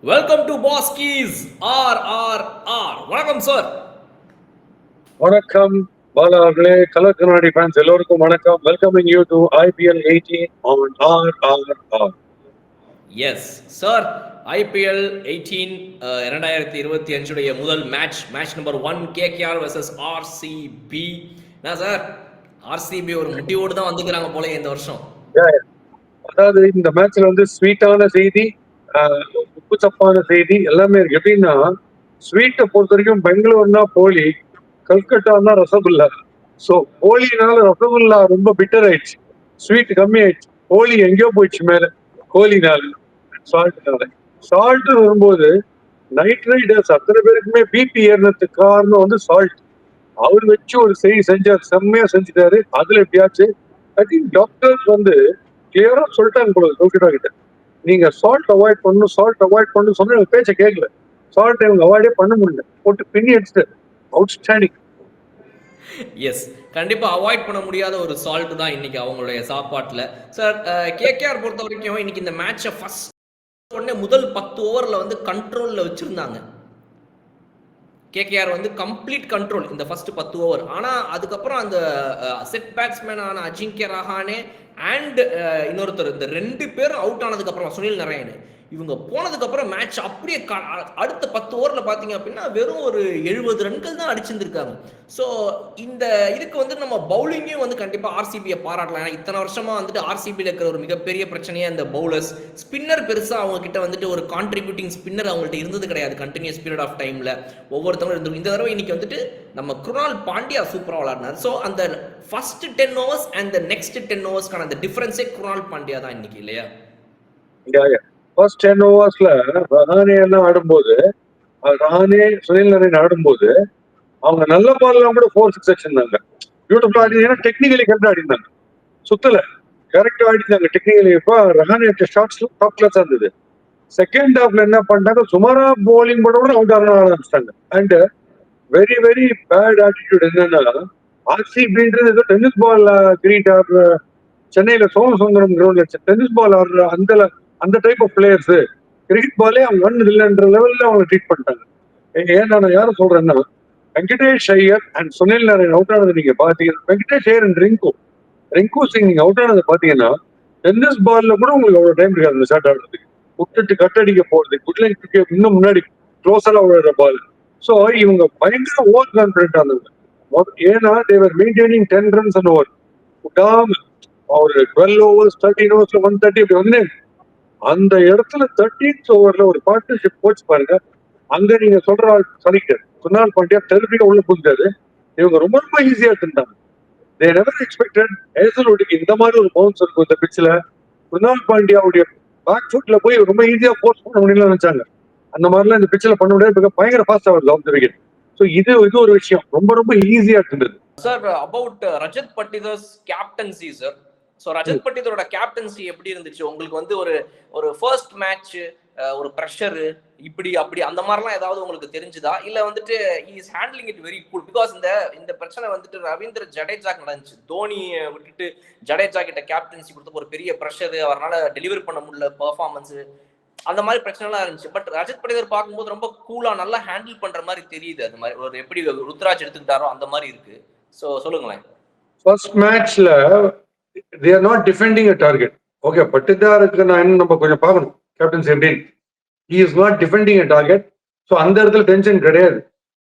Welcome to boss keys RRR. வணக்கம் sir. வணக்கம் பாலா அவர்களே, கலர் கண்ணாடி ஃபேன்ஸ் எல்லோருக்கும் வணக்கம். Welcoming you to IPL 18 on RRR. Yes sir, IPL 18 2025 முதல் match number 1 KKR vs RCB. என்ன சார், ஆர்சிபி ஒரு முடிவோடு தான் வந்துக்கிறாங்க போல இந்த வருஷம். அதாவது இந்த மேட்ச்ல வந்து ஸ்வீட்டான செய்தி, உப்பு சப்பான செய்தி எல்லாமே இருக்கு. எப்படின்னா, ஸ்வீட்டை பொறுத்த வரைக்கும் பெங்களூர்னா போலி, கல்கட்டான்னா ரசகுல்லா. ஸோ போலினால ரசகுல்லா ரொம்ப பிட்டர் ஆயிடுச்சு, ஸ்வீட் கம்மி ஆயிடுச்சு. போலி எங்கேயோ போயிடுச்சு மேல கோலினால, சால்ட்னால. சால்ட் வரும்போது நைட் ரைடர்ஸ் அத்தனை பேருக்குமே பிபி ஏறினதுக்கு காரணம் வந்து சால்ட். அவர் வச்சு ஒரு செய்தி செஞ்சார், செம்மையா செஞ்சுட்டாரு. அதுல எப்படியாச்சு ஐ திங்க் டாக்டர்ஸ் வந்து கிளியரா சொல்லிட்டாங்க போல ரோஹிதா கிட்ட, நீங்க சால்ட் அவாய்ட் பண்ணணும் சொன்னா எனக்கு பேச்ச கேட்கல. சால்ட் இவங்க அவாய்டே பண்ண முடியல, போட்டு பின்னி அடிச்சுட்டு அவுட்ஸ்டாண்டிங். எஸ், கண்டிப்பா அவாய்ட் பண்ண முடியாத ஒரு சால்ட் தான் இன்னைக்கு அவங்களுடைய சாப்பாட்டுல. சார், கேகேஆர் பொறுத்த வரைக்கும் இன்னைக்கு இந்த மேட்சை ஃபர்ஸ்ட் உடனே முதல் 10 ஓவர்ல வந்து கண்ட்ரோல்ல வச்சிருந்தாங்க. கேகேஆர் வந்து கம்ப்ளீட் கண்ட்ரோல் இந்த ஃபர்ஸ்ட் 10 ஓவர். ஆனா அதுக்கப்புறம் அந்த செட் பேட்ஸ்மேன் ஆன அஜிங்கிய ரஹானே அண்ட் இன்னொருத்தர், இந்த 2 பேரும் அவுட் ஆனதுக்கு அப்புறம் சுனில் நரேன் இவங்க போனதுக்கு அப்புறம் மேட்ச் அப்படியே அடுத்த 10 ஓவர்ல பாத்தீங்க அப்படின்னா வெறும் ஒரு 70 ரன்கள் தான் அடிச்சிருந்திருக்காங்க. ஸோ இந்த இதுக்கு வந்து நம்ம பவுலிங்கையும் வந்து கண்டிப்பா ஆர்சிபியை பாராட்டலாம். ஏன்னா இத்தனை வருஷமா வந்துட்டு ஆர்சிபியில் இருக்கிற ஒரு மிகப்பெரிய பிரச்சனையே அந்த பவுலர்ஸ். ஸ்பின்னர் பெருசா அவங்க கிட்ட வந்துட்டு ஒரு கான்ட்ரிபியூட்டிங் ஸ்பின்னர் அவங்கள்ட்ட இருந்தது கிடையாது கண்டினியூஸ் பீரியட் ஆஃப் டைம்ல. ஒவ்வொருத்தவங்களும் இருந்து இந்த தடவை இன்னைக்கு வந்துட்டு நம்ம குருணால் பாண்டியா சூப்பரா விளையாடினார். ஸோ அந்த ஃபர்ஸ்ட் 10 ஓவர்ஸ் அண்ட் நெக்ஸ்ட் 10 ஓவர்ஸ்க்கான அந்த டிஃபரன்ஸே குருணால் பாண்டியா தான் இன்னைக்கு, இல்லையா? ஃபர்ஸ்ட் 10 ஓவர்ஸ்ல ரஹானே எல்லாம் ஆடும்போது, ரஹானே சுனில் நரேன் ஆடும்போது அவங்க நல்ல பால் எல்லாம் கூட 4-6 வச்சிருந்தாங்க. பியூட்டிஃபுல்லா ஆடி, ஏன்னா டெக்னிக்கலி கரெக்டா ஆடினாங்க, சுத்தல கரெக்டா ஆடினாங்க டெக்னிக்கலி. இப்போ ரஹானே ஷாட்ஸ் டாப் கிளாஸா இருந்தது. செகண்ட் ஹாஃப்ல என்ன பண்ணாங்க, சுமாரா போலிங் போட கூட அவுட் ஆக ஆரம்பிச்சிட்டாங்க. And very very bad attitude என்னன்னா, ஆர்சிபின்றது ஏதோ டென்னிஸ் பால் கிரீட் ஆடுற, சென்னையில சோமசுந்தரம் கிரவுண்ட்ல டென்னிஸ் பால் ஆடுற அந்த டைப் ஆஃப் பிளேயர்ஸ், கிரிக்கெட் பாலே அவங்க ஒன் இல்லைன்ற லெவல்ல அவங்க ட்ரீட் பண்ணிட்டாங்க. ஏன் நான் யாரும் சொல்றேன்னா, வெங்கடேஷ் ஐயர் அண்ட் சுனில் நரேன் அவுட் ஆனது நீங்க பாத்தீங்கன்னா, வெங்கடேஷ் ஐயர் அண்ட் ரிங்கு சிங் நீங்க அவுட் ஆனது பாத்தீங்கன்னா, டென்னிஸ் பால்ல கூட உங்களுக்கு அவ்வளவு டைம் இருக்காது அந்த ஷாட் ஆடுறதுக்கு, விட்டுட்டு கட்டடிக்க போறது, குட்லைன் இன்னும் முன்னாடி க்ளோஸரா விழுற பால். ஸோ இவங்க பயங்கர ஓவர் கான்பிடன்ட் ஆனது. ஏன்னா தேவர் மெயின்டைனிங் 10 runs அண்ட் ஓவர் விடாம. ஒரு 12 overs 13 overs 130 அப்படி வந்து அந்த இடத்துல 13th ஓவர்ல ஒரு பார்ட்னர்ஷிப் போச்சு பாருங்க. அங்க நீங்க சொல்ற சொல்லிட்டு குருணால் பாண்டியா தெருப்பிக்க உள்ள புரிஞ்சாரு. இவங்க ரொம்ப ரொம்ப ஈஸியா இருந்தாங்க. தே நெவர் எக்ஸ்பெக்டட் ஹேசல்வுட்டுக்கு இந்த மாதிரி ஒரு பவுன்ஸ் இருக்கும் இந்த பிட்ச்ல. குருணால் பாண்டியாவுடைய பேக் ஃபுட்ல போய் ரொம்ப ஈஸியா போஸ்ட் பண்ண முடியல நினைச்சாங்க. அந்த மாதிரிலாம் இந்த பிட்ச்ல பண்ண முடியாது, பயங்கர ஃபாஸ்டா வருது ஆஃப் தி விக்கெட். ஸோ இது ஒரு விஷயம் ரொம்ப ரொம்ப ஈஸியா இருந்தது. Sir, about Rajat Patidar's captaincy sir. So Rajat பட்டிதாரோட கேப்டன்சி எப்படி இருந்துச்சு உங்களுக்கு? வந்து ஒரு ஃபர்ஸ்ட் மேட்ச் ஒரு ப்ரெஷர் இப்படி அப்படி அந்த மாதிரிலாம் ஏதாவது உங்களுக்கு தெரிஞ்சுதா? இல்ல வந்துட்டு is handling it very cool? Because இந்த பிரச்சனை வந்துட்டு ரவீந்திர ஜடேஜாக்கு நடந்துச்சு. தோனியை விட்டுட்டு ஜடேஜா கிட்ட கேப்டன்சி கொடுத்த ஒரு பெரிய ப்ரெஷர், அவரால் டெலிவரி பண்ண முடியல பெர்ஃபார்மன்ஸ், அந்த மாதிரி பிரச்சனைலாம் இருந்துச்சு. பட் ரஜத் பட்டிதார் பார்க்கும்போது ரொம்ப கூலா நல்லா ஹேண்டில் பண்ற மாதிரி தெரியுது. அது மாதிரி ஒரு எப்படி ருத்ராஜ் எடுத்துக்கிட்டாரோ அந்த மாதிரி இருக்கு. சோ சொல்லுங்களேன். ஃபர்ஸ்ட் மேட்ச்ல they are not defending a target. Okay, பட்டிதாருக்கு நான் என்ன நம்ம கொஞ்சம் பார்க்கணும் கேப்டன்சி எப்படின்னு. he is not defending a target. So அந்த இடத்துல டென்ஷன் கிடையாது.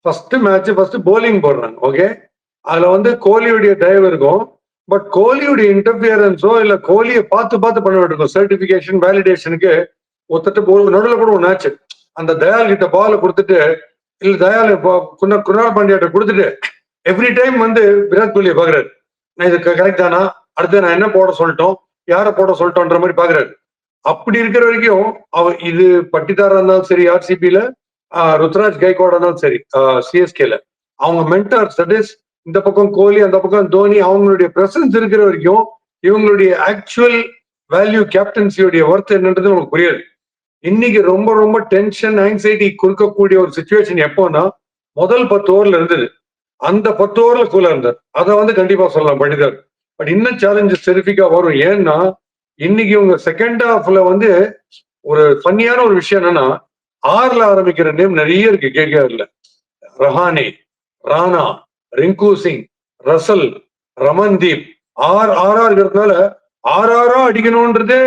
ஃபர்ஸ்ட் மேட்ச் ஃபர்ஸ்ட் போலிங் போடுறாங்க. ஓகே, அதுல வந்து கோலியுடைய தயவு இருக்கும். பட் கோலியுடைய இன்டர்பியரன்ஸோ இல்ல கோலியை பார்த்து பண்ண வேண்டியிருக்கும். சர்டிபிகேஷன் வேலிடேஷனுக்கு ஒருத்தட்டு நடுவில் கூட ஒன்று ஆச்சு. அந்த தயால் கிட்ட பால் கொடுத்துட்டு, இல்ல தயால் குருணால் பாண்டியாட்ட கொடுத்துட்டு எவ்ரி டைம் வந்து விராட் கோலியை பாக்குறாரு. நான் இது கரெக்ட் தானா, அடுத்து நான் என்ன போட சொல்லிட்டோம், யாரை போட சொல்லிட்டோன்ற மாதிரி பாக்குறாரு. அப்படி இருக்கிற வரைக்கும் அவர் இது பட்டிதாரா இருந்தாலும் சரி, ஆர்சிபியில ருத்ராஜ் கைக்வாடா இருந்தாலும் சரி, சிஎஸ்கேல அவங்க மென்டார்ஸ், தட் இஸ் இந்த பக்கம் கோலி அந்த பக்கம் தோனி, அவங்களுடைய பிரசன்ஸ் இருக்கிற வரைக்கும் இவங்களுடைய ஆக்சுவல் வேல்யூ கேப்டன்சியோடைய ஒர்த் என்னன்றது நமக்கு புரியாது. இன்னைக்கு ரொம்ப ரொம்ப டென்ஷன் ஆங்ஸைட்டி கொடுக்கக்கூடிய ஒரு சுச்சுவேஷன் எப்போன்னா முதல் 10 ஓவர்ல இருந்தது. அந்த 10 ஓவர்ல கூலா இருந்தார், அதை வந்து கண்டிப்பா சொல்லலாம் பண்டிதார். பட் இன்னும் சேலஞ்சஸ் டெரிஃபிக்கா வரும். ஏன்னா இன்னைக்கு இவங்க செகண்ட் ஹாஃப்ல வந்து ஒரு ஃபன்னியான ஒரு விஷயம் என்னன்னா, ஆர்ல ஆரம்பிக்கிற நேம் நிறைய இருக்கு கேகேஆர்ல. ரஹானே, ராணா, ரிங்கு சிங், ரசல், ரமன்தீப், இருக்கிறதுனால ஆறா அடிக்கணும்ன்றதே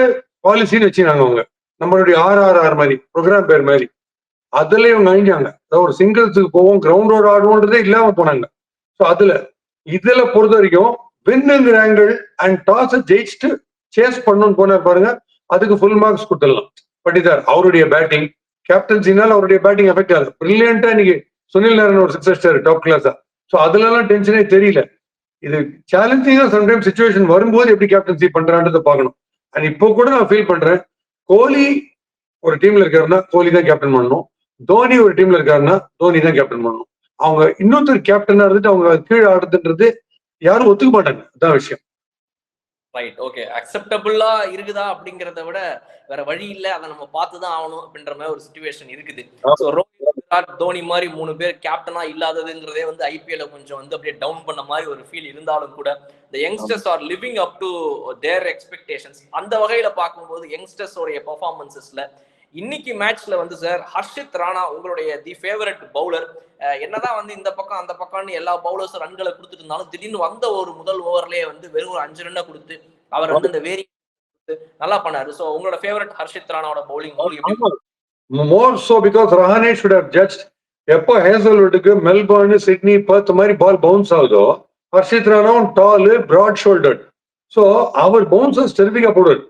பாலிசின்னு வச்சுனாங்க அவங்க. நம்மளுடைய RRR மாதிரி ப்ரோக்ராம் பேர் மாதிரி அதுல இவங்க அழிஞ்சாங்க. ஒரு சிங்கிள்ஸுக்கு போவோம் கிரவுண்டோட ஆடுவோன்றதே இல்லாம போனாங்க. ஸோ இதுல பொறுத்த வரைக்கும் வின்னுங்கிற ஆங்கிள் அண்ட் டாஸ் ஜெயிச்சுட்டு சேஸ் பண்ணணும்னு போனார் பாருங்க, அதுக்கு ஃபுல் மார்க்ஸ் கொடுத்துடலாம். பட்டிதார் அவருடைய பேட்டிங் கேப்டன்சினால அவருடைய பேட்டிங் எஃபெக்ட் ஆகுது. பிரில்லியண்டா இன்னைக்கு சுனில் நாராயண் ஒரு 6 அடிச்சாரு டாப் கிளாஸா. ஸோ அதுல எல்லாம் டென்ஷனே தெரியல. இது சேலஞ்சிங்கா சம்டைம் சிச்சுவேஷன் வரும்போது எப்படி கேப்டன்சி பண்றான்றதை பார்க்கணும். அண்ட் இப்போ கூட நான் ஃபீல் பண்றேன், கோலி ஒரு டீம்ல இருக்காருன்னா கோலி தான் கேப்டன் பண்ணணும், தோனி ஒரு டீம்ல இருக்காருன்னா தோனி தான் கேப்டன் பண்ணணும். அவங்க இன்னொருத்தர் கேப்டனா இருந்துட்டு அவங்க கீழே ஆடுதுன்றது யாரும் ஒத்துக்க மாட்டாங்க. அதான் விஷயம். Right, okay. அக்செப்டபிளா இருக்குதா அப்படிங்கறத விட வேற வழி இல்ல, அதை நம்ம பார்த்துதான் ஆகணும் அப்படின்ற மாதிரி ஒரு சிச்சுவேஷன் இருக்குது. ஸோ ரோஹித், விராட், தோனி மாதிரி 3 பேர் கேப்டனா இல்லாததுங்கிறதே வந்து ஐபிஎல்ல கொஞ்சம் வந்து அப்படியே டவுன் பண்ண மாதிரி ஒரு ஃபீல் இருந்தாலும் கூட the youngsters are living up to their expectations. அந்த வகையில பார்க்கும்போது யங்ஸ்டர்ஸ் உடைய பெர்ஃபார்மன்சஸ்ல இன்னைக்கு மேட்ச்ல வந்து சார் ஹர்ஷித் ராணா உங்களுடைய தி ஃபேவரட் பவுலர். என்னதான் வந்து இந்த பக்கம் அந்த பக்கம்னு எல்லா பவுலர்ஸும் ரன்களை கொடுத்துட்டு இருந்தாலும் திடீர்னு வந்த ஒரு முதல் ஓவர்லயே வந்து வெறும் ஒரு 5 ரன்னை கொடுத்து அவர் வந்து இந்த வேரி நல்லா பண்ணாரு. சோ உங்களோட ஃபேவரட் ஹர்ஷித் ராணாவோட bowling more so because Rahane should have judged. எப்போ ஹேசல்வுட்டுக்கு மெல்பர்ன், சிட்னி, பர்த் மாதிரி பால் பவுன்ஸ் ஆகுதோ ஹர்ஷித் ராணாவும் டாலு, பிராட் ஷோல்டர்ட். ஸோ அவர் பவுன்சர்ஸ் டெரிஃபிக்கா போடுவார்,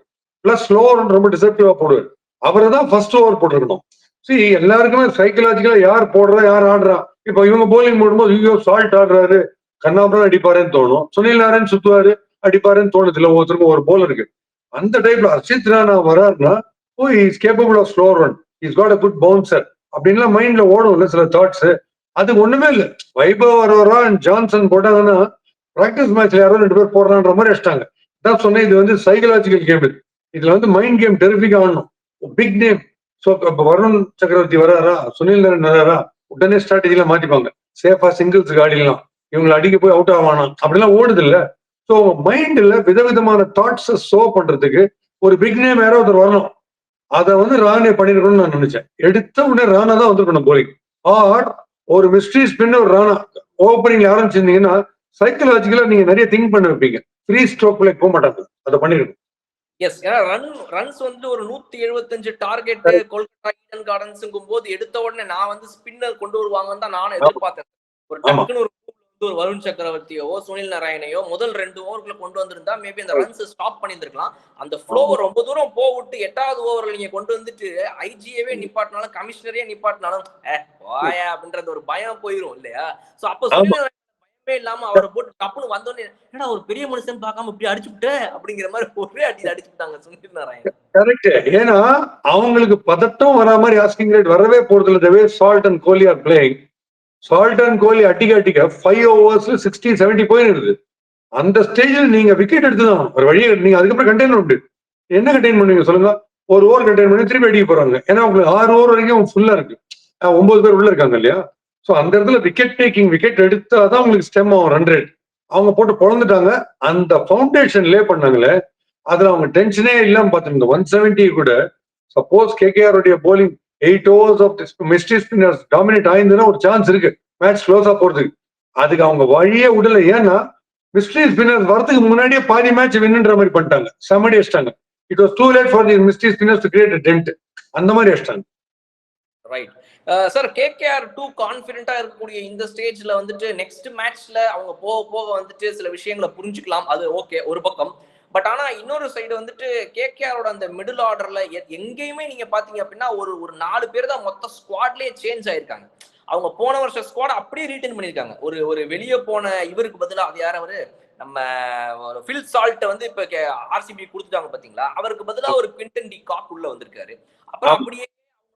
பிளஸ் ஸ்லோவர் ரொம்ப டிசப்டிவா போடுவார். அவரை தான் ஃபர்ஸ்ட் ஓவர் போட்டுருக்கணும். சரி, எல்லாருக்குமே சைக்கலாஜிக்கலா யார் போடுறா யார் ஆடுறா. இப்போ இவங்க போலிங் போடும்போது ஐயோ சால்ட் ஆடுறாரு கண்ணாபுரம் அடிப்பாருன்னு தோணும், சுனில் நாராயண் சுத்துவாரு அடிப்பாருன்னு தோணுது இல்ல ஒவ்வொருத்தருக்கும் ஒரு போலர் இருக்கு. அந்த டைப்ல ஹர்ஷித் ராணா வராருன்னா he is capable of slow run, is got a good bouncer அப்படின்லாம் மைண்ட்ல ஓடும் இல்ல சில தாட்ஸ். அது ஒண்ணுமே இல்லை. வைபவ் வரவரா ஜான்சன் போட்டாங்கன்னா பிராக்டிஸ் மேட்ச்ல யாரோ 2 பேர் போடுறான்ற மாதிரி அடிச்சிட்டாங்க. தான் சொன்னேன், இது வந்து சைக்கலாஜிக்கல் கேம். இதுல வந்து மைண்ட் கேம் டெரிஃபிக் ஆகணும். Big name. ஸோ இப்ப வருண் சக்கரவர்த்தி வராரா, சுனில் நாராயண் வராரா, உடனே ஸ்ட்ராட்டஜில மாத்திப்பாங்க. சேஃபா சிங்கிள்ஸ் ஆடிடலாம், இவங்களை அடிக்க போய் அவுட் ஆவானா அப்படிலாம் ஓடுது இல்ல. ஸோ மைண்ட்ல விதவிதமான தாட்ஸ் ஷோ பண்றதுக்கு ஒரு பிக் நேம் யாரோ ஒருத்தர் வரணும். அதை வந்து ராணே பண்ணிருக்கணும்னு நான் நினைச்சேன். எடுத்த உடனே ராணா தான் வந்திருக்கணும் போலிங். ஆர் ஒரு மிஸ்ட்ரி ஸ்பின்னர் ஒரு ராணா ஓப்பனிங்ல ஆரம்பிச்சிருந்தீங்கன்னா சைக்கலாஜிக்கலா நீங்க நிறைய திங்க் பண்ண வைப்பீங்க. ஃப்ரீ ஸ்ட்ரோக் பிளே போக மாட்டாங்க. அதை பண்ணிருக்கணும். எஸ், ஏன்னா ரன்ஸ் வந்து ஒரு 175 டார்கெட் கொல்கத்தா ஈடன் கார்டன்ஸ்ங்கும் போது எடுத்த உடனே நான் வந்து ஸ்பின்னர் கொண்டு வருவாங்கன்னு தான் நானும் எதிர்பார்த்தேன். ஒரு டக்குன்னு ஒரு வருண் சக்கரவர்த்தியோ சுனில் நாராயணையோ முதல் 2 ஓவருக்குள்ள கொண்டு வந்திருந்தா மேபி அந்த ரன்ஸ் ஸ்டாப் பண்ணியிருந்திருக்கலாம். அந்த ஃப்ளோவை ரொம்ப தூரம் போட்டு 8வது ஓவர்ல நீங்க கொண்டு வந்துட்டு ஐஜிஏவே நிப்பாட்டினாலும் கமிஷனரே நிப்பாட்டினாலும் வாயா அப்படின்றது ஒரு பயம் போயிரும் இல்லையா? சோ அப்ப சுனில் இல்லாம அவரை போட்டு டப்புன்னு வந்தோடனே என்னடா ஒரு பெரிய மனுஷன் பார்க்காம இப்படி அடிச்சுட்டு அப்படிங்கிற மாதிரி ஒரே அடி அடிச்சுட்டாங்க சுனில் நாராயண். கரெக்ட். ஏன்னா அவங்களுக்கு பதட்டம் வரா மாதிரி ஆஸ்கிங் ரேட் வரவே போறது இல்லை. Way Salt and Kohli are playing. Salt and Kohli அடிக்க 5 ஓவர்ஸ்ல 60-70 போயிடுது. அந்த ஸ்டேஜ்ல நீங்க விக்கெட் எடுத்துதான் ஒரு வழி. நீங்க அதுக்கப்புறம் கண்டெயின் உண்டு. என்ன கண்டெயின் பண்ணுவீங்க சொல்லுங்க? ஒரு ஓவர் கண்டெயின் பண்ணி திருப்பி அடிக்க போறாங்க. ஏன்னா உங்களுக்கு 6 ஓவர் வரைக்கும் ஃபுல்லா இருக்கு, 9 பேர் உள்ள இருக்காங்க இல்லையா? சோ அந்த இடத்துல விக்கெட் டேக்கிங், விக்கெட் எடுத்தாதான் உங்களுக்கு ஸ்டெம் ஆகும் ரன் ரேட். அவங்க போட்டு பொழந்துட்டாங்க. அந்த ஃபவுண்டேஷன் லே பண்ணாங்களே அதுல அவங்க டென்ஷனே இல்லாம பாத்துருங்க. 170 கூட சப்போஸ் கேகேஆர் உடைய bowling 8 overs of mystery spinners dominate ஆயிருந்ததுன்னா ஒரு சான்ஸ் இருக்கு மேட்ச் க்ளோஸா போறதுக்கு. அதுக்கு அவங்க வழியே விடல. ஏன்னா மிஸ்ட்ரி ஸ்பின்னர்ஸ் வரதுக்கு முன்னாடியே பாதி மேட்ச் வின்னுன்ற மாதிரி பண்ணிட்டாங்க, செமடி அடிச்சிட்டாங்க. It was too late for the mystery spinners to create a dent. அந்த மாதிரி அடிச்சிட்டாங்க. ரைட் சார், கேகேஆர் 2 கான்ஃபிடென்ட்டா இருக்கக்கூடிய இந்த ஸ்டேஜ்ல வந்துட்டு நெக்ஸ்ட் மேட்ச்ல அவங்க போக போக வந்துட்டு சில விஷயங்களை புரிஞ்சுக்கலாம். அது ஓகே ஒரு பக்கம். பட் ஆனா இன்னொரு சைடு வந்துட்டு கேகேஆரோட அந்த மிடில் ஆர்டர்ல எங்கேயுமே நீங்க பாத்தீங்க அப்படின்னா ஒரு 4 பேர் தான் மொத்த ஸ்குவாட்லயே சேஞ்ச் ஆயிருக்காங்க. அவங்க போன வருஷம் ஸ்குவாட் அப்படியே ரீட்டைன் பண்ணிருக்காங்க. ஒரு வெளியே போன இவருக்கு பதிலா அது யார் அவரு நம்ம ஃபில் சால்ட் வந்து இப்ப ஆர்சிபி கொடுத்துட்டாங்க பாத்தீங்களா, அவருக்கு பதிலா ஒரு குவிண்டன் டி காக் உள்ள வந்திருக்காரு. அப்புறம் அப்படியே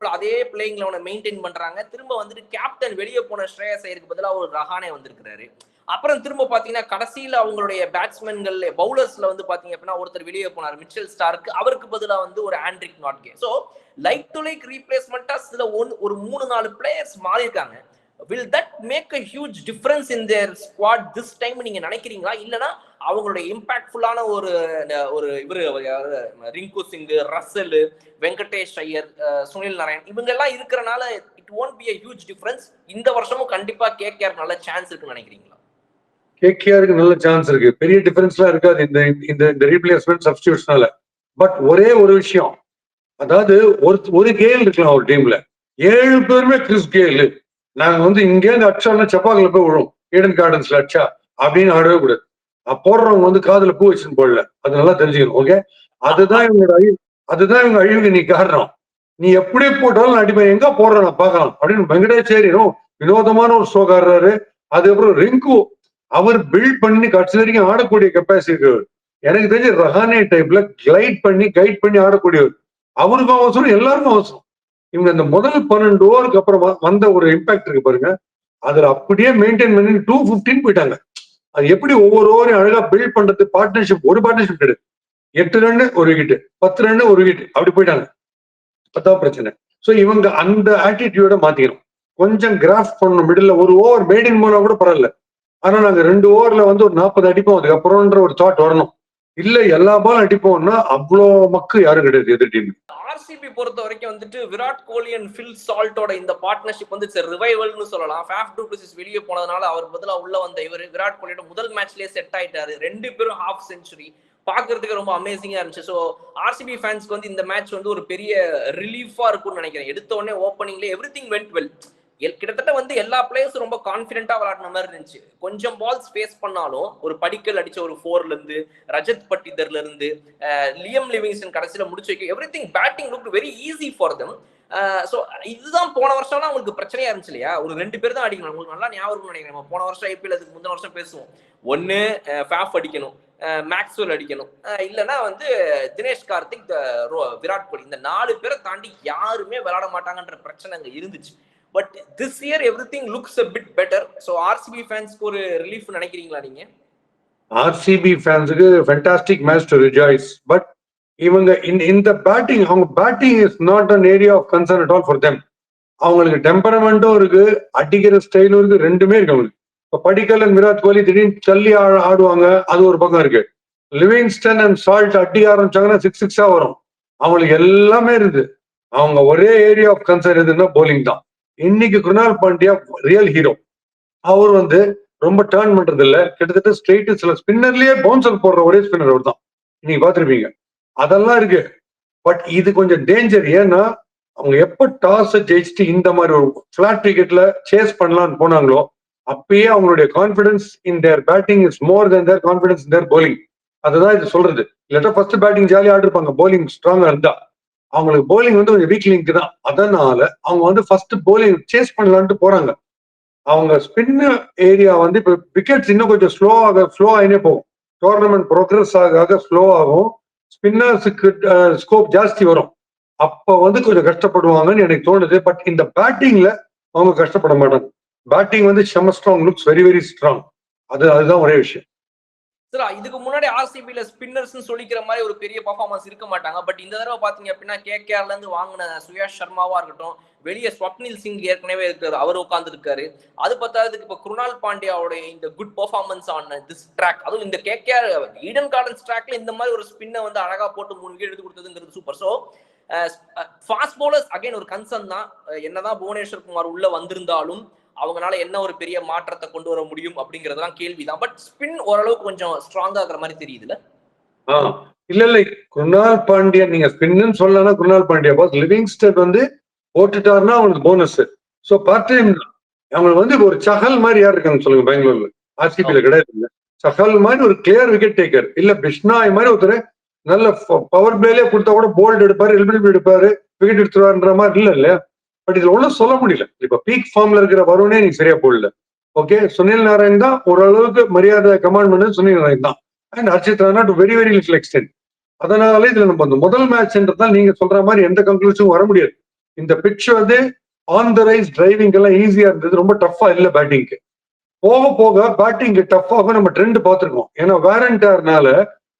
அதே பிளேயிங் லெவனை மெயின்டைன் பண்றாங்க. திரும்ப வந்துட்டு கேப்டன் வெளியே போன ஸ்ரேயஸ் ஐயருக்கு பதிலாக ஒரு ரஹானே வந்திருக்கிறாரு. அப்புறம் திரும்ப பாத்தீங்கன்னா கடைசியில அவங்களுடைய பேட்ஸ்மேன்கள் பவுலர்ஸ்ல வந்து பாத்தீங்க அப்படின்னா ஒருத்தர் வெளியே போனார் மிச்சல் ஸ்டார்க்கு, அவருக்கு பதிலா வந்து ஒரு Anrich Nortje. So like to like ரீப்ளேஸ்மெண்டா சில ஒரு 3-4 பிளேயர்ஸ் மாறி இருக்காங்க. Will that make a huge difference in their squad this time நீங்க நினைக்கிறீங்களா? இல்லனா அவங்களுடைய இம்பாக்ட்ஃபுல்லான ஒரு ஒரு இவரு Rinku Singh, Russell, Venkatesh Iyer, Sunil Narine இவங்க எல்லாம் இருக்கிறனால it won't be a huge difference. இந்த வருஷமும் கண்டிப்பா கேகேஆர் நல்ல சான்ஸ் இருக்குன்னு நினைக்கிறீங்களா? கேகேஆருக்கு நல்ல சான்ஸ் இருக்கு. பெரிய டிஃபரன்ஸ்லாம் இருக்காது இந்த இந்த ரீப்ளேஸ்மெண்ட் சப்ஸ்டியூஷனால. பட் ஒரே ஒரு விஷயம், அதாவது ஒரு கேல் இருக்கலாம் ஒரு டீம்ல, 7 பேருமே கிறிஸ் கேல். நாங்க வந்து இங்கே இருந்து அடிச்சோம்னா செப்பாக்கில் போய் விழும், ஈடன் கார்டன்ஸ்ல அடிச்சா அப்படின்னு ஆடவே கூடாது. போடுறவங்க வந்து காதுல பூ வச்சுன்னு போடல, அது நல்லா தெரிஞ்சுக்கணும். ஓகே, அதுதான் இவங்களோட அழிவு, அதுதான் இவங்க அழிவுக்கு நீ காரணம். நீ எப்படி போட்டாலும் நான் அடிப்பேன், எங்க போடுறேன் நான் பார்க்கலாம் அப்படின்னு வெங்கடேச்சேரியும் வினோதமான ஒரு ஷோ காடுறாரு. அதுக்கப்புறம் ரிங்கு, அவர் பில்ட் பண்ணி கடைசி வரைக்கும் ஆடக்கூடிய கெப்பாசிட்டி இருக்கிறவர். எனக்கு தெரிஞ்ச ரஹானே டைப்ல கைட் பண்ணி ஆடக்கூடியவர். அவருக்கும் அவசரம், எல்லாருக்கும் அவசரம். இவங்க இந்த முதல் 12 ஓவருக்கு அப்புறம் வந்த ஒரு இம்பாக்ட் இருக்கு பாருங்க, அதுல அப்படியே மெயின்டைன் பண்ணி 215 போயிட்டாங்க. அது எப்படி ஒவ்வொரு ஓவரையும் அழகா பில்ட் பண்றது, பார்ட்னர்ஷிப், ஒரு பார்ட்னர்ஷிப் கிடையாது. 8 ரன் ஒரு விக்கெட், 10 ரன் ஒரு விக்கெட், அப்படி போயிட்டாங்க. அதான் பிரச்சனை. சோ இவங்க அந்த ஆட்டிடியூட மாத்திக்கணும். கொஞ்சம் கிராஃப்ட் பண்ணணும். மிடில் ஒரு ஓவர் மேடின் போனா கூட பரவாயில்ல, ஆனா நாங்க 2 ஓவர்ல வந்து ஒரு 40 அடிப்போம் அதுக்கப்புறம்ன்ற ஒரு தாட் வரணும். இல்ல எல்லா பால் அடிப்போம்னா அவ்வளோ மக்கு யாரும் கிடையாது எதிர் டீம். ஆர்சிபி பொறுத்த வரைக்கும் வந்துட்டு விராட் கோலி அண்ட் ஃபில் சால்ட்டோட இந்த பார்ட்னர்ஷிப் வந்து ரிவைவல்னு சொல்லலாம். ஃபேஃப் டு பிளசிஸ் வெளியே போனதுனால அவர் பதிலா உள்ள வந்த இவர் விராட் கோலியோட முதல் மேட்ச்லயே செட் ஆயிட்டாரு. 2 பேரும் ஹாஃப் செஞ்சுரி, பாக்குறதுக்கு ரொம்ப அமேசிங்கா இருந்துச்சு. ஸோ ஆர்சிபி ஃபேன்ஸ்க்கு வந்து இந்த மேட்ச் வந்து ஒரு பெரிய ரிலீஃபா இருக்கும்னு நினைக்கிறேன். எடுத்த உடனே ஓப்பனிங்ல எவ்ரிதிங் வென்ட் வெல். கிட்டத்தட்ட வந்து எல்லா பிளேயர்ஸும் ரொம்ப கான்பிடென்ட்டா விளையாடின மாதிரி இருந்துச்சு. கொஞ்சம் பால்ஸ் ஃபேஸ் பண்ணாலும் ஒரு படிக்கல் அடிச்ச ஒரு 4ல இருந்து, ரஜத் பட்டிதர்ல இருந்து, லியம் லிவிங்ஸ்டன் கடைசியில முடிச்சு வைக்க everything batting look very easy for them. So இதுதான் போன வருஷம்லாம் உங்களுக்கு பிரச்சனையா இருந்துச்சு இல்லையா? ஒரு 2 பேர் தான் அடிக்கணும். உங்களுக்கு நல்லா ஞாபகம் நினைக்கிறேன். நம்ம போன வருஷம் ஐபிஎல் அதுக்கு முந்தின வருஷம் பேசுவோம். ஒன்னு ஃபேஃப் அடிக்கணும், மேக்ஸ்வெல் அடிக்கணும், இல்லைன்னா வந்து தினேஷ் கார்த்திக், விராட் கோலி. இந்த 4 பேரை தாண்டி யாருமே விளையாட மாட்டாங்கன்ற பிரச்சனை அங்க இருந்துச்சு. But this year everything looks a bit better. So RCB ஃபேன்ஸ்க்கு ஒரு ரிலீஃப் நினைக்கிறீங்களா நீங்க? ஆர்சிபி ஃபேன்ஸுக்கு fantastic match to rejoice. But இவங்க இந்த பேட்டிங், அவங்க batting is not an area of concern at all for them. அவங்களுக்கு டெம்பரமெண்ட்டும் இருக்கு, அடிக்கிற ஸ்டைலும் இருக்கு, ரெண்டுமே இருக்கு அவங்களுக்கு. இப்போ படிக்கல் அண்ட் விராட் கோலி திடீர்னு தள்ளி ஆடுவாங்க, அது ஒரு பக்கம் இருக்கு. லிவிங்ஸ்டன் அண்ட் சால்ட் அடி ஆரம்பிச்சாங்கன்னா 6-6 வரும். அவங்களுக்கு எல்லாமே இருக்கு. அவங்க ஒரே ஏரியா ஆஃப் கன்சர்ன் எதுன்னா போலிங் தான். இன்னைக்கு குருணால் பாண்டியா ரியல் ஹீரோ. அவர் வந்து ரொம்ப டேர்ன் பண்றது இல்ல, கிட்டத்தட்ட ஸ்ட்ரெயிட், சில ஸ்பின்னர்லயே பவுன்சர் போடுற ஒரே ஸ்பின்னர் அவர் தான். நீங்க பாத்திருப்பீங்க, அதெல்லாம் இருக்கு. பட் இது கொஞ்சம் டேஞ்சர். ஏன்னா அவங்க எப்ப டாஸ் ஜெயிச்சுட்டு இந்த மாதிரி ஒரு பிளாட் விக்கெட்ல சேஸ் பண்ணலாம்னு போனாங்களோ, அப்பயே அவங்களுடைய confidence in their batting is more then their confidence in their bowling. அதுதான் இது சொல்றது. இல்லாட்டா ஃபர்ஸ்ட் பேட்டிங் ஜாலியா ஆடிருப்பாங்க, போலிங் ஸ்ட்ராங்கா இருந்தா. அவங்களுக்கு போலிங் வந்து கொஞ்சம் வீக் லிங்க் தான். அதனால அவங்க வந்து ஃபர்ஸ்ட் போலிங் சேஸ் பண்ணலான்ட்டு போறாங்க. அவங்க ஸ்பின் ஏரியா வந்து இப்ப விக்கெட்ஸ் இன்னும் கொஞ்சம் ஸ்லோ ஆகினே போகும். டோர்னமெண்ட் ப்ரோக்ரஸ் ஆக ஸ்லோ ஆகும். ஸ்பின்னர்ஸுக்கு ஸ்கோப் ஜாஸ்தி வரும். அப்ப வந்து கொஞ்சம் கஷ்டப்படுவாங்கன்னு எனக்கு தோணுது. பட் இந்த பேட்டிங்ல அவங்க கஷ்டப்பட மாட்டாங்க. பேட்டிங் வந்து செம strong, looks very very strong. அதுதான் ஒரே விஷயம். சார் இதுக்கு முன்னாடி ஆர்சிபில ஸ்பின்னர்ஸ் சொல்லிக்கிற மாதிரி ஒரு பெரிய பர்ஃபார்மன்ஸ் இருக்க மாட்டாங்க. பட் இந்த தடவை பாத்தீங்க அப்படின்னா கேகேஆர்ல இருந்து வாங்கின சுயாஷ் சர்மாவா இருக்கட்டும், வெளியே ஸ்வப்னில் சிங் ஏற்கனவே இருக்காரு, அவர் உட்கார்ந்து இருக்காரு. அது பத்தாததுக்கு இப்ப குருணால் பாண்டியாவோட இந்த good performance on this track, அதுவும் இந்த கேகேஆர் ஈடன் கார்டன்ஸ் ட்ராக்ல இந்த மாதிரி ஒரு ஸ்பின்னை வந்து அழகா போட்டு 3 விக்கெட் எடுத்து கொடுத்ததுங்கிறது super. So fast bowlers again ஒரு கன்சர்ன் தான். என்னதான் புவனேஸ்வர் குமார் உள்ள வந்திருந்தாலும் அவங்களால என்ன ஒரு பெரிய மாற்றத்தை கொண்டு வர முடியும் அப்படிங்கறதுலாம் கேள்விதான். பட் ஸ்பின் ஓரளவுக்கு கொஞ்சம் ஸ்ட்ராங்கா இருக்கிற மாதிரி தெரியுதுல. இல்ல குருணால் பாண்டியா நீங்க ஸ்பின்னு சொல்லலாம். குருணால் பாண்டியா பாஸ் லிவிங்ஸ்டன் வந்து போட்டுட்டாருன்னா அவங்களுக்கு போனஸ். ஸோ பார்ட் டைம் அவங்களுக்கு வந்து ஒரு சஹல் மாதிரி யார் இருக்காங்க சொல்லுங்க பெங்களூர்ல? ஆர்சிபில கிடையாது. சஹல் மாதிரி ஒரு கிளியர் விக்கெட் டேக்கர், இல்ல பிஷ்னாய் மாதிரி ஒருத்தர் நல்ல பவர் பிளேலே கொடுத்தா கூட போல்ட் எடுப்பாரு, எல்பிடபிள்யூ எடுப்பாரு, விக்கெட் எடுத்துருவாருன்ற மாதிரி இல்ல. பட் இதுல ஒன்றும் சொல்ல முடியல. இப்ப பீக் ஃபார்ம்ல இருக்கிற வருணே நீங்க சரியா போடல. ஓகே, சுனில் நாராயண் தான் ஓரளவுக்கு மரியாதை கமாண்ட் பண்ணது, சுனில் நாராயண் தான். And Harshit Rana to very very little extent. அதனால இதுல நம்ம அந்த முதல் மேட்ச்ன்றதால் நீங்க சொல்ற மாதிரி எந்த கன்க்ளூஷனும் வர முடியாது. இந்த பிட்ச் வந்து ஆன் த ரைஸ் டிரைவிங் எல்லாம் ஈஸியா இருந்தது, ரொம்ப டஃபா இல்ல பேட்டிங்க்கு. போக போக பேட்டிங் டஃபாக நம்ம ட்ரெண்ட் பார்த்துருக்கோம். ஏன்னா வேரண்டார்னால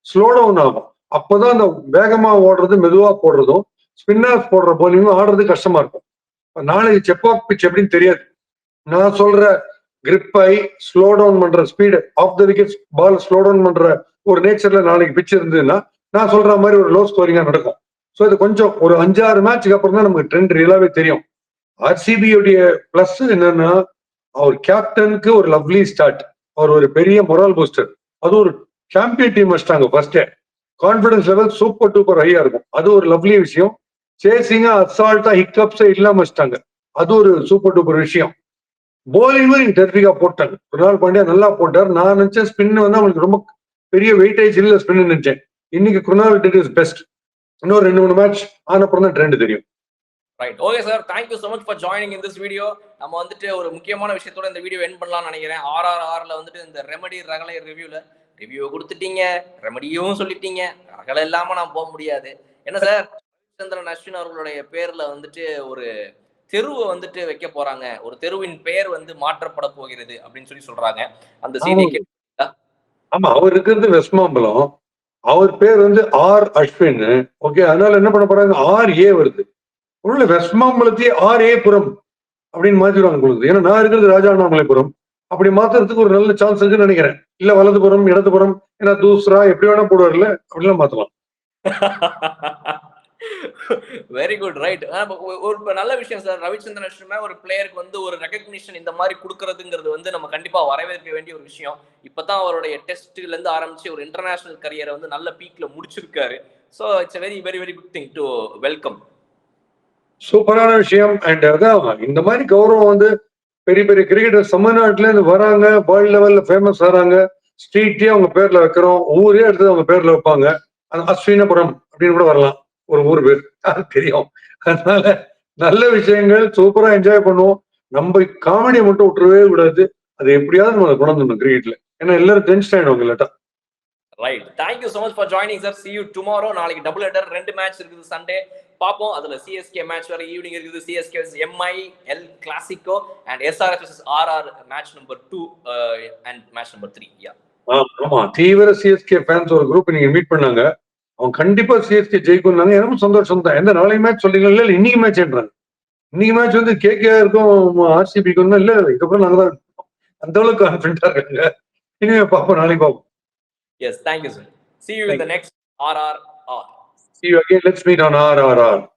ஸ்லோ டவுன் ஆகும். அப்பதான் அந்த வேகமா ஓடுறது, மெதுவா போடுறதும், ஸ்பின்னர்ஸ் போடுற போலிங்கும் ஆடுறது கஷ்டமா இருக்கும். நாளைக்கு செப்பாக் பிச் எப்படின்னு தெரியாது. நான் சொல்ற கிரிப்பை ஸ்லோ டவுன் பண்ற speed of the wicket ball slow down பண்ற ஒரு நேச்சர்ல நாளைக்கு பிச் இருந்ததுன்னா நான் சொல்ற மாதிரி ஒரு லோ ஸ்கோரிங்கா நடக்கும். ஸோ இது கொஞ்சம் ஒரு 5-6 மேட்சுக்கு அப்புறம் தான் நமக்கு ட்ரெண்ட் ரியலாவே தெரியும். ஆர்சிபியுடைய பிளஸ் என்னன்னா அவர் கேப்டனுக்கு ஒரு லவ்லி ஸ்டார்ட். அவர் ஒரு பெரிய மொரால் பூஸ்டர். அது ஒரு சாம்பியன் டீம் வச்சிட்டாங்க ஃபர்ஸ்டே. கான்பிடன்ஸ் லெவல் சூப்பர் டூப்பர் ஹையா இருக்கும். அது ஒரு லவ்லி விஷயம். சேசிங்கா அசால்ட்டா ஹிக்கப்ஸே இல்லாம வச்சிட்டாங்க. அது ஒரு சூப்பர் டூப்பர் விஷயம். போலிங்கும் நீங்க டெரிஃபிக்கா போட்டாங்க. குருநாள் பாண்டியா நல்லா போட்டார். நான் நினைச்சேன் ஸ்பின் வந்து அவங்களுக்கு ரொம்ப பெரிய வெயிட்டேஜ் இல்ல ஸ்பின் நினைச்சேன். இன்னைக்கு குருநாள் டிட் இஸ் பெஸ்ட். இன்னும் 2-3 மேட்ச் ஆனப்புறம் தான் ட்ரெண்ட் தெரியும். Right. Okay sir, thank you so much for joining in this video. நம்ம வந்துட்டு ஒரு முக்கியமான விஷயத்தோட இந்த வீடியோ எண்ட் பண்ணலாம்னு நினைக்கிறேன். RRRல வந்துட்டு இந்த ரெமடி ரகலை ரிவ்யூ கொடுத்துட்டீங்க, ரெமடியும் சொல்லிட்டீங்க. ரகலை இல்லாம நான் போக முடியாது. என்ன சார், ரவிச்சந்திரன் அஸ்வின் அவர்களுடைய பேர்ல வந்துட்டு ஒரு தெருவை வந்துட்டு வைக்க போறாங்க, ஒரு தெருவின் பெயர் வந்து மாற்றப்பட போகிறது அப்படின்னு சொல்றாங்க. அந்த செய்தியை கேட்டீங்களா? ஆமா, அவர் இருக்கிறது வெஸ்ட் மாம்பலம். அவர் பேர் வந்து ஆர் அஸ்வின். ஓகே, அதனால என்ன பண்ண போறாங்க, RA வருது. உள்ள வெஸ்ட் மாம்பலத்தையே RA புரம் அப்படின்னு மாத்திடுவாங்க உங்களுக்கு. ஏன்னா நான் இருக்கிறது ராஜாண்ணாமலைபுரம். அப்படி மாத்துறதுக்கு ஒரு நல்ல சான்ஸ் இருக்குன்னு நினைக்கிறேன். இல்ல வலதுபுறம் இடதுபுறம், ஏன்னா தூசரா எப்படி வேணா போடுவார்ல, அப்படிலாம் மாத்தலாம். Very good. ரைட். ஒரு நல்ல விஷயம் சார். ரவிச்சந்திரன் அஸ்வின் ஒரு பிளேயருக்கு வந்து ஒரு ரெகக்னிஷன் இந்த மாதிரி கொடுக்கறதுங்கிறது வந்து நம்ம கண்டிப்பா வரவேற்க வேண்டிய ஒரு விஷயம். இப்பதான் அவருடைய டெஸ்ட்ல இருந்து ஆரம்பிச்சு ஒரு இன்டர்நேஷனல் கரியரை வந்து நல்ல பீக்ல முடிச்சிருக்காரு. So it's very very very good thing to welcome. சூப்பரான விஷயம். அண்ட் அதான் இந்த மாதிரி கௌரவம் வந்து பெரிய பெரிய கிரிக்கெட்டர் தமிழ்நாட்டுல இருந்து வராங்க, வேர்ல்ட் லெவல்ல ஃபேமஸ் ஆறாங்க. ஸ்ட்ரீட்டே அவங்க பேர்ல வைக்கிறோம், ஊரே எடுத்து அவங்க பேர்ல வைப்பாங்க. அஸ்வினபுரம் அப்படின்னு கூட வரலாம், ஒரு ஊர் பேர் தெரியும். அதனால நல்ல விஷயங்கள் சூப்பரா என்ஜாய் பண்ணுவோம். நம்ம காமெடியை மட்டும் விட்டுறவே கூடாது. அது எப்படியாவது நம்ம கொண்டு வந்துடணும் கிரிக்கெட்ல. ஏன்னா எல்லாரும் டென்ஷன் ஆயிடுவாங்க இல்லாட்டா. Right. Thank you so much for joining sir. see you tomorrow. நாளைக்கு டபுள் ஹெட்டர் 2 மேட்ச் இருக்குது சண்டே. பார்ப்போம். அதுல CSK மேட்ச் வர ஈவினிங் இருக்குது. CSK MI L Clasico and SRH vs RR match number 2 and match number 3. யா. ஆமா, தீவிர சிஎஸ்கே ஃபேன்ஸ் ஒரு group நீங்க மீட் பண்ணாங்க. அவங்க கண்டிப்பா சிஎஸ்கே ஜெயிக்கும்னாங்க. எனக்கும் சந்தோஷம் தான். எந்த நாளைக்கு மேட்ச் சொல்றீங்களா? இல்ல இன்னைக்கு மேட்ச்ன்றாங்க. இன்னைக்கு மேட்ச் வந்து KKR-க்கும் RCB-க்கும் இல்ல, இதுக்கப்புறம் நாங்க தான் அந்த அளவுக்கு கான்ஃபிடண்டா இருக்காங்க. இனிமே பார்ப்போம், நாளைக்கு பார்ப்போம். Yes, thank you sir. see you in the next RRR. See you again. Let's meet on RRR.